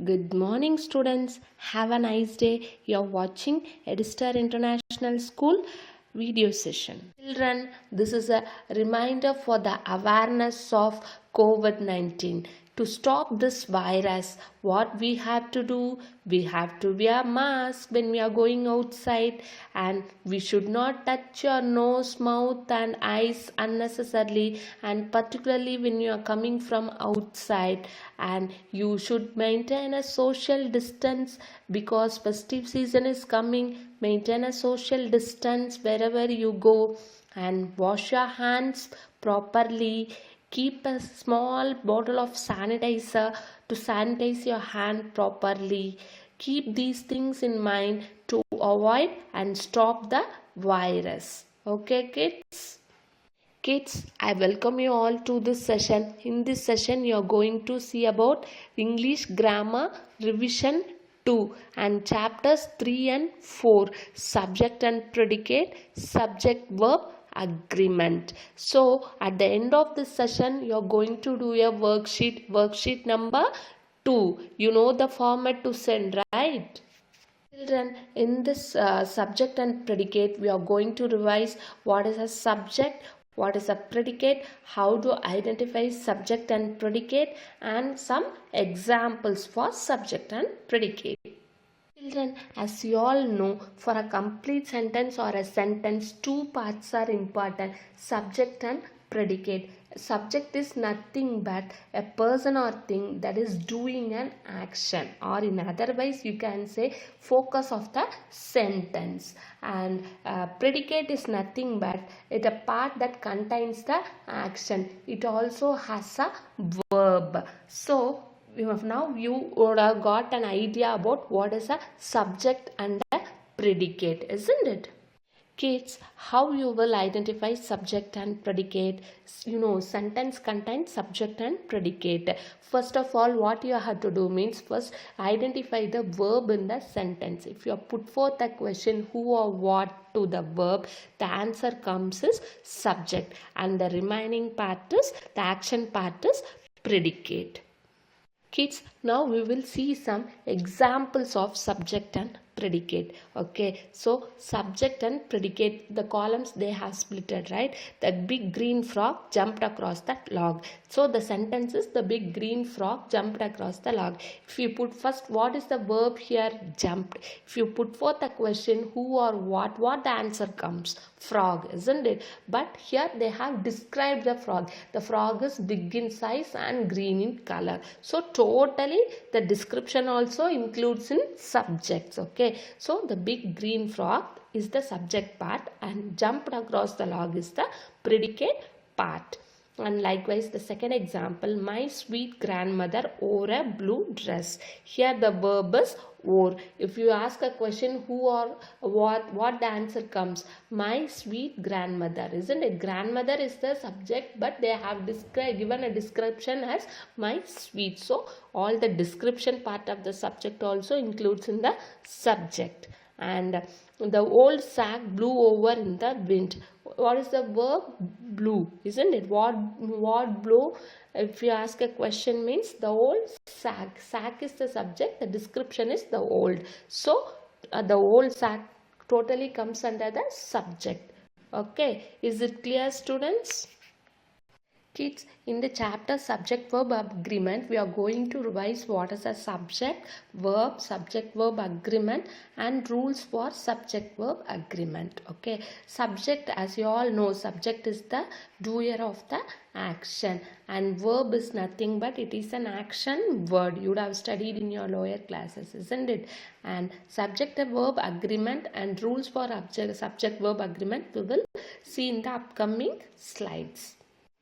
Good morning, students. Have a nice day. You're watching Edistar International School video session. Children, this is a reminder for the awareness of COVID-19. To stop this virus, what we have to do? We have to wear mask when we are going outside, and we should not touch your nose, mouth and eyes unnecessarily, and particularly when you are coming from outside. And you should maintain a social distance because festive season is coming. Maintain a social distance wherever you go, and wash your hands properly. Keep a small bottle of sanitizer to sanitize your hand properly. Keep these things in mind to avoid and stop the virus. Okay, kids? Kids, I welcome you all to this session. In this session, you are going to see about English Grammar Revision 2 and chapters 3 and 4, subject and predicate, subject verb agreement. So at the end of this session, you are going to do a worksheet number 2. You know the format to send, right? Children, in this subject and predicate, we are going to revise what is a subject, what is a predicate, how to identify subject and predicate, and some examples for subject and predicate. Children, as you all know, for a complete sentence or a sentence, two parts are important: subject and predicate. Subject is nothing but a person or thing that is doing an action, or in otherwise you can say focus of the sentence. And predicate is nothing but it a part that contains the action. It also has a verb. So now you would have got an idea about what is a subject and a predicate, isn't it? Kids, how you will identify subject and predicate? Sentence contains subject and predicate. First of all, what you have to do means first identify the verb in the sentence. If you put forth a question who or what to the verb, the answer comes is subject, and the remaining part is the action part is predicate. Kids, now we will see some examples of subject and predicate. Okay, so subject and predicate, the columns they have splitted, right? The big green frog jumped across that log. So the sentence is the big green frog jumped across the log. If you put first what is the verb here? Jumped. If you put forth a question who or what the answer comes? Frog, isn't it? But here they have described the frog. The frog is big in size and green in color. So totally the description also includes in subjects. Okay, so the big green frog is the subject part and jumped across the log is the predicate part. And likewise the second example, my sweet grandmother wore a blue dress. Here the verb is wore. If you ask a question who or what the answer comes? My sweet grandmother, isn't it? Grandmother is the subject, but they have given a description as my sweet. So all the description part of the subject also includes in the subject. And the old sack blew over in the wind. What is the verb? Blew, isn't it? What blew? If you ask a question means the old sack. Sack is the subject, the description is the old. So the old sack totally comes under the subject. Okay, is it clear, students? Kids, in the chapter subject verb agreement, we are going to revise what is a subject verb agreement, and rules for subject verb agreement. Okay, subject, as you all know, subject is the doer of the action, and verb is nothing but it is an action word. You would have studied in your lower classes, isn't it? And subject verb agreement and rules for subject verb agreement we will see in the upcoming slides.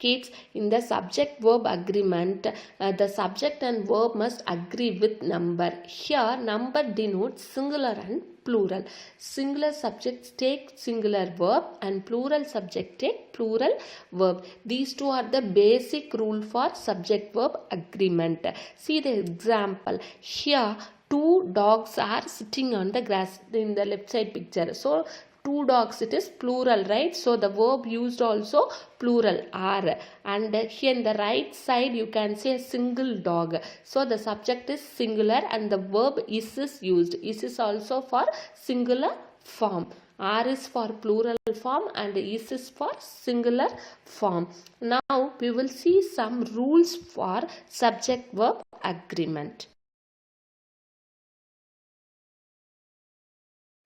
Kids, in the subject verb agreement, the subject and verb must agree with number. Here number denotes singular and plural. Singular subjects take singular verb and plural subject take plural verb. These two are the basic rule for subject verb agreement. See the example. Here two dogs are sitting on the grass in the left side picture. So two dogs, it is plural, right? So the verb used also plural, are. And here in the right side you can see a single dog, so the subject is singular and the verb is used. Is also for singular form, are is for plural form, and is for singular form. Now we will see some rules for subject verb agreement.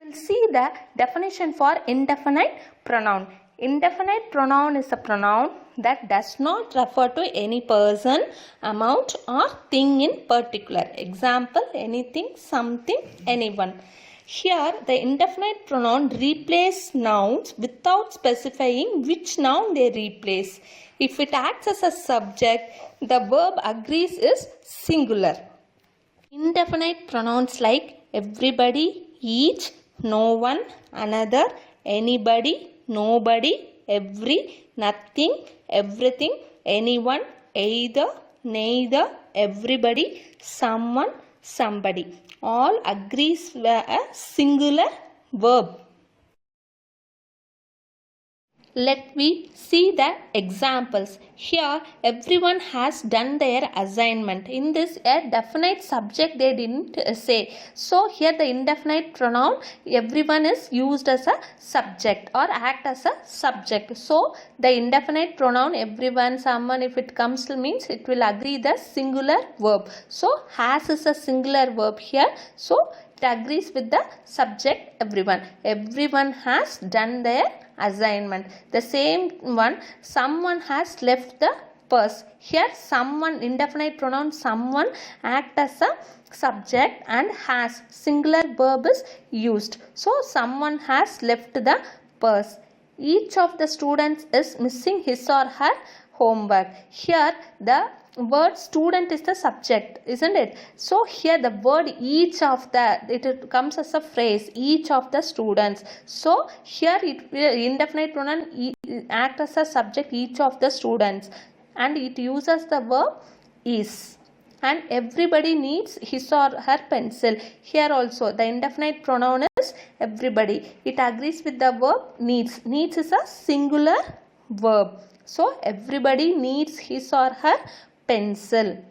We'll see the definition for indefinite pronoun. Indefinite pronoun is a pronoun that does not refer to any person, amount or thing in particular. Example, anything, something, anyone. Here the indefinite pronoun replaces nouns without specifying which noun they replace. If it acts as a subject, the verb agrees is singular. Indefinite pronouns like everybody, each, no one, another, anybody, nobody, every, nothing, everything, anyone, either, neither, everybody, someone, somebody, all agrees with a singular verb. Let me see the examples. Here everyone has done their assignment. In this a definite subject they didn't say. So here the indefinite pronoun everyone is used as a subject or act as a subject. So the indefinite pronoun everyone, someone, if it comes to means it will agree the singular verb. So has is a singular verb here. So it agrees with the subject everyone. Everyone has done their assignment. The same one, someone has left the purse. Here someone, indefinite pronoun someone act as a subject and has, singular verb is used. So someone has left the purse. Each of the students is missing his or her homework. Here the word student is the subject, isn't it? So here the word each of the, it comes as a phrase, each of the students. So here it indefinite pronoun act as a subject, each of the students, and it uses the verb is. And everybody needs his or her pencil. Here also the indefinite pronoun is everybody. It agrees with the verb needs. Needs is a singular verb. So everybody needs his or her pencil.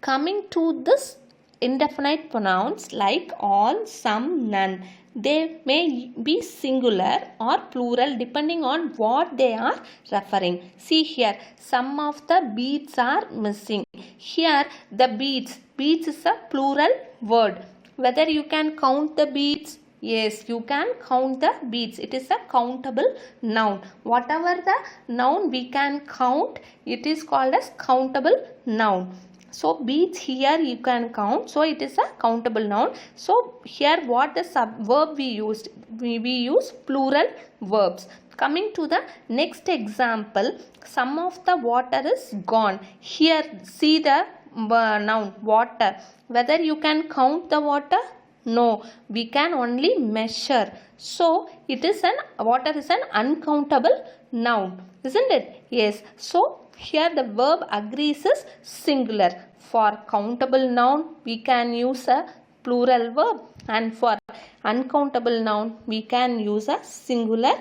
Coming to this indefinite pronouns like all, some, none. They may be singular or plural depending on what they are referring. See here, some of the beads are missing. Here the beads is a plural word. Whether you can count the beads, yes, you can count the beads. It is a countable noun. Whatever the noun we can count, it is called as countable noun. So beads here you can count. So it is a countable noun. So here what the verb we used? We use plural verbs. Coming to the next example, some of the water is gone. Here see the noun water. Whether you can count the water? No, we can only measure. So it is water is an uncountable noun, isn't it? Yes. So here the verb agrees is singular. For countable noun we can use a plural verb, and for uncountable noun we can use a singular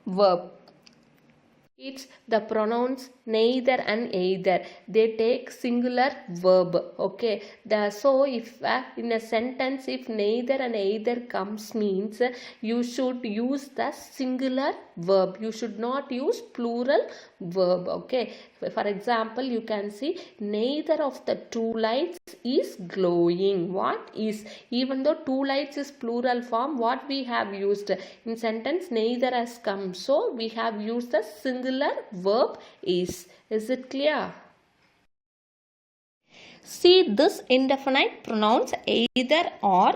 verb. It's the pronouns neither and either. They take singular verb. Okay. So if in a sentence if neither and either comes means you should use the singular verb. You should not use plural verb. Okay. For example, you can see neither of the two lights is glowing. What is? Even though two lights is plural form, what we have used in sentence neither has come. So we have used the singular verb is. Is it clear? See this indefinite pronouns either or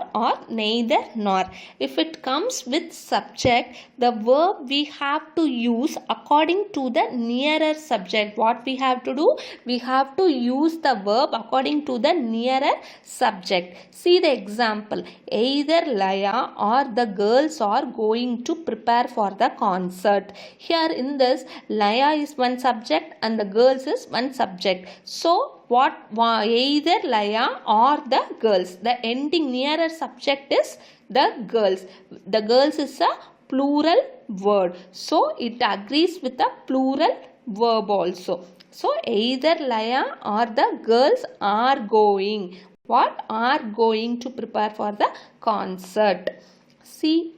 neither nor. If it comes with subject, the verb we have to use according to the nearer subject. What we have to do? We have to use the verb according to the nearer subject. See the example. Either Laya or the girls are going to prepare for the concert. Here in this, Laya is one subject and the girls is one subject. So either Laya or the girls. The ending nearer subject is the girls. The girls is a plural word, so it agrees with the plural verb also. So either Laya or the girls are going. What? Are going to prepare for the concert. See,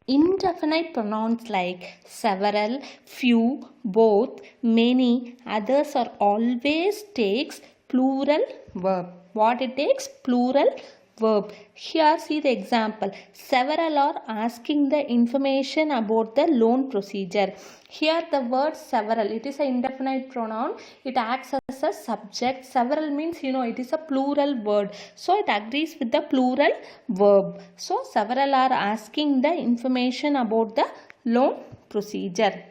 indefinite pronouns like several, few, both, many, others are always takes plural verb. What it takes? Plural verb. Here see the example. Several are asking the information about the loan procedure. Here the word several, it is an indefinite pronoun. It acts as a subject. Several means it is a plural word. So it agrees with the plural verb. So several are asking the information about the loan procedure.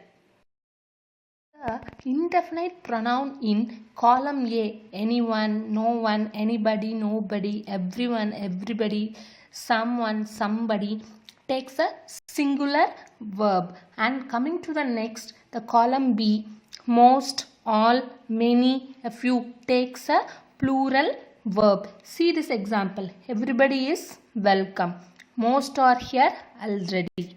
The indefinite pronoun in column A, anyone, no one, anybody, nobody, everyone, everybody, someone, somebody, takes a singular verb. And coming to the next, the column B, most, all, many, a few, takes a plural verb. See this example. Everybody is welcome. Most are here already.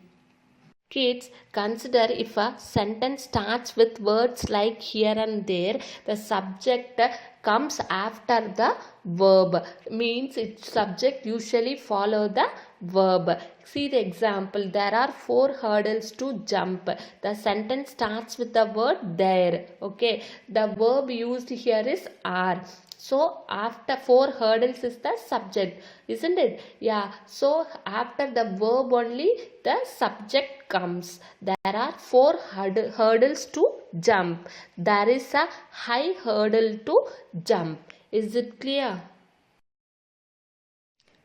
Kids, consider if a sentence starts with words like here and there, the subject comes after the verb. Means its subject usually follow the verb. See the example. There are 4 hurdles to jump. The sentence starts with the word there. Okay. The verb used here is are. So after 4 hurdles is the subject, isn't it? Yeah. So after the verb only the subject comes. There are 4 hurdles to jump. There is a high hurdle to jump. Is it clear?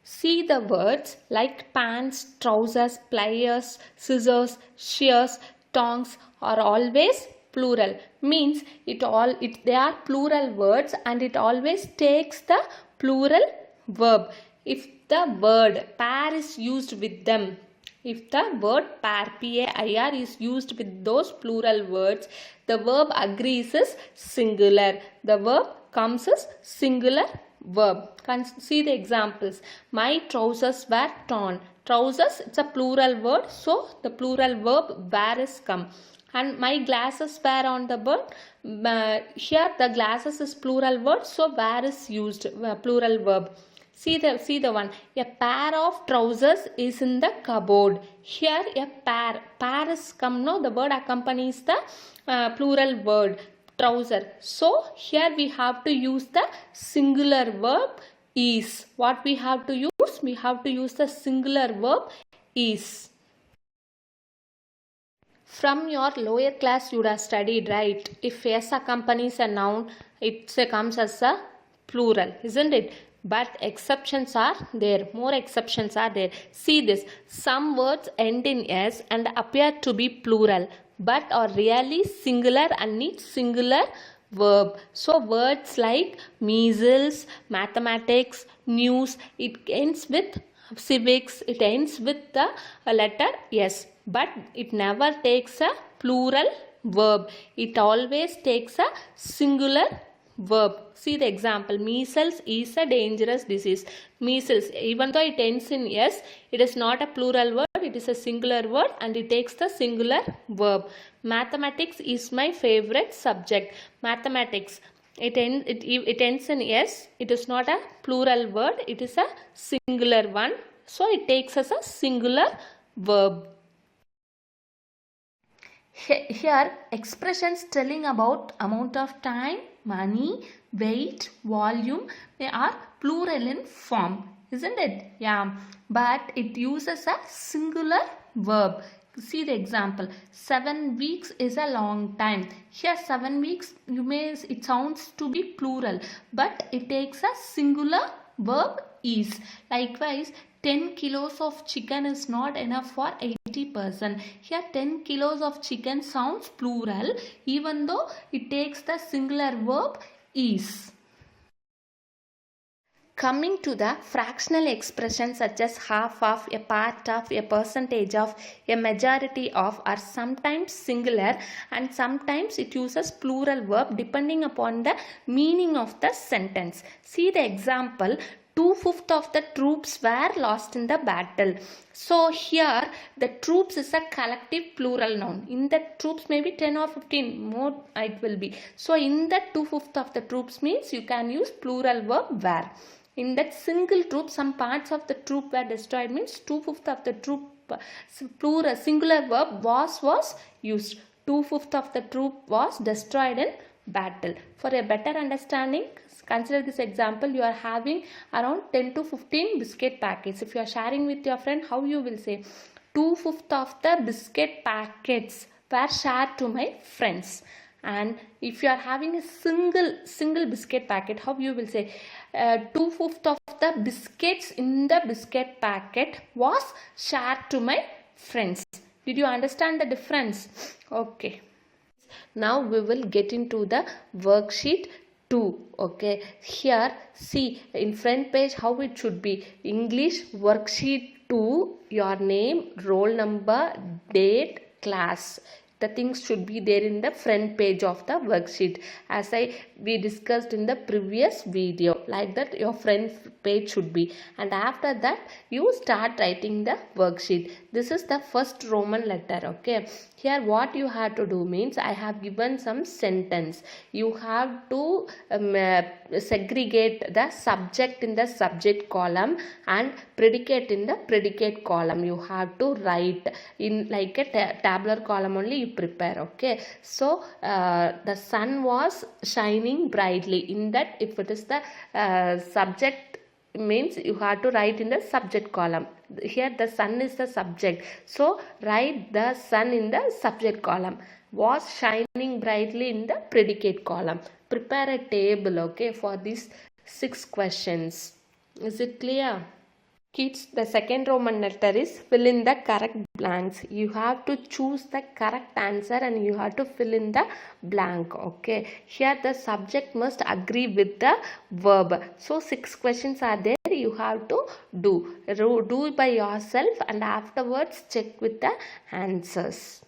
See the words like pants, trousers, pliers, scissors, shears, tongs are always plural. Means they are plural words and it always takes the plural verb. If the word pair is used with them, if the word pair, P-A-I-R, is used with those plural words, the verb agrees is singular. The verb comes as singular verb. See the examples. My trousers were torn. Trousers, it's a plural word, so the plural verb were is come. And my glasses were on the bird. Here the glasses is plural word, so were is used, plural verb. See the one. A pair of trousers is in the cupboard. Here a pair is come. No, the word accompanies the plural word trouser. So here we have to use the singular verb is. What we have to use? We have to use the singular verb is. From your lower class you would have studied, right? If S accompanies a noun, it comes as a plural, isn't it? But exceptions are there. More exceptions are there. See this. Some words end in S and appear to be plural, but are really singular and need singular verb. So words like measles, mathematics, news, it ends with civics, it ends with the letter S, but it never takes a plural verb. It always takes a singular verb. See the example. Measles is a dangerous disease. Measles, even though it ends in S, it is not a plural word, it is a singular word and it takes the singular verb. Mathematics is my favorite subject. Mathematics, it ends in S, it is not a plural word, it is a singular one, so it takes as a singular verb. Here expressions telling about amount of time, money, weight, volume, they are plural in form, isn't it? Yeah, but it uses a singular verb. See the example. 7 weeks is a long time. Here 7 weeks, it sounds to be plural, but it takes a singular verb is. Likewise, 10 kilos of chicken is not enough for 80%. Here 10 kilos of chicken sounds plural even though it takes the singular verb is. Coming to the fractional expressions such as half of, a part of, a percentage of, a majority of are sometimes singular and sometimes it uses plural verb depending upon the meaning of the sentence. See the example, 2/5 of the troops were lost in the battle. So here the troops is a collective plural noun. In the troops maybe 10 or 15 more it will be. So in that 2/5 of the troops means you can use plural verb were. In that single troop, some parts of the troop were destroyed means 2/5 of the troop, plural singular verb was used. 2/5 of the troop was destroyed in battle. For a better understanding, consider this example. You are having around 10 to 15 biscuit packets. If you are sharing with your friend, how you will say? 2/5 of the biscuit packets were shared to my friends. And if you are having a single biscuit packet, how you will say? 2/5 of the biscuits in the biscuit packet was shared to my friends. Did you understand the difference? Okay. Now we will get into the worksheet 2. Okay, here see in front page how it should be. English worksheet 2, your name, roll number, date, class. The things should be there in the front page of the worksheet, as we discussed in the previous video. Like that your front page should be, and after that you start writing the worksheet. This is the first Roman letter. Okay, here what you have to do means, I have given some sentence. You have to segregate the subject in the subject column and predicate in the predicate column. You have to write in like a tabular column only you prepare. Okay, so the sun was shining brightly. In that, if it is the subject means you have to write in the subject column. Here the sun is the subject, so write the sun in the subject column. Was shining brightly in the predicate column. Prepare a table, okay, for these 6 questions. Is it clear? Kids, the second Roman letter is fill in the correct blanks. You have to choose the correct answer and you have to fill in the blank. Okay, here the subject must agree with the verb. So 6 questions are there. You have to do by yourself and afterwards check with the answers.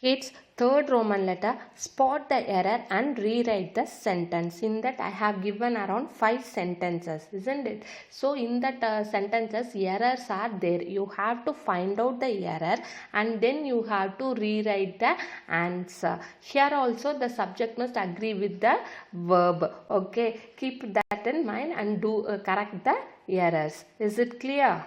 Kids, third Roman letter, spot the error and rewrite the sentence. In that I have given around 5 sentences, isn't it? So in that sentences errors are there. You have to find out the error and then you have to rewrite the answer. Here also the subject must agree with the verb. Okay, keep that in mind and do correct the errors. Is it clear?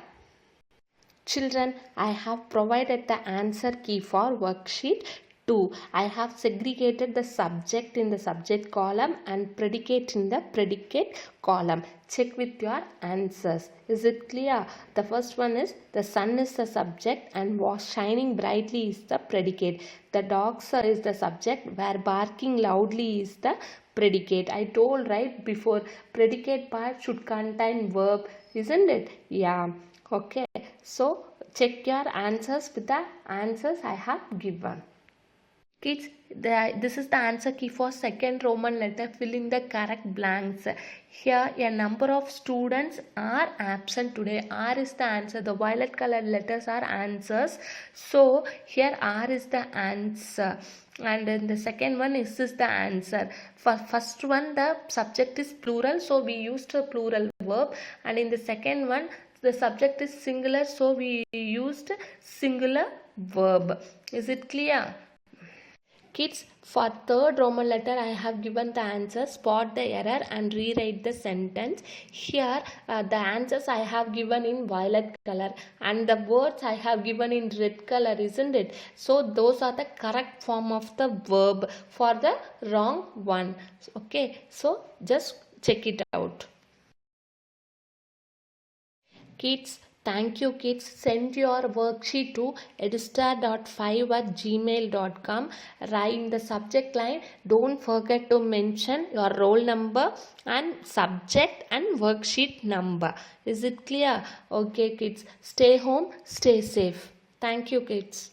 Children, I have provided the answer key for worksheet 2. I have segregated the subject in the subject column and predicate in the predicate column. Check with your answers. Is it clear? The first one is the sun is the subject and was shining brightly is the predicate. The dogs is the subject where barking loudly is the predicate. I told right before, predicate part should contain verb, isn't it? Yeah. Okay, so check your answers with the answers I have given. Kids, this is the answer key for second Roman letter. Fill in the correct blanks. Here a number of students are absent today. R is the answer. The violet colored letters are answers. So here R is the answer. And then the second one is the answer. For first one the subject is plural, so we used a plural verb. And in the second one the subject is singular, so we used singular verb. Is it clear? Kids, for third Roman letter I have given the answer. Spot the error and rewrite the sentence. Here the answers I have given in violet color and the words I have given in red color, isn't it? So those are the correct form of the verb for the wrong one. Okay, so just check it out. Kids, thank you kids. Send your worksheet to edistar.5@gmail.com. Write in the subject line. Don't forget to mention your roll number and subject and worksheet number. Is it clear? Okay kids, stay home, stay safe. Thank you kids.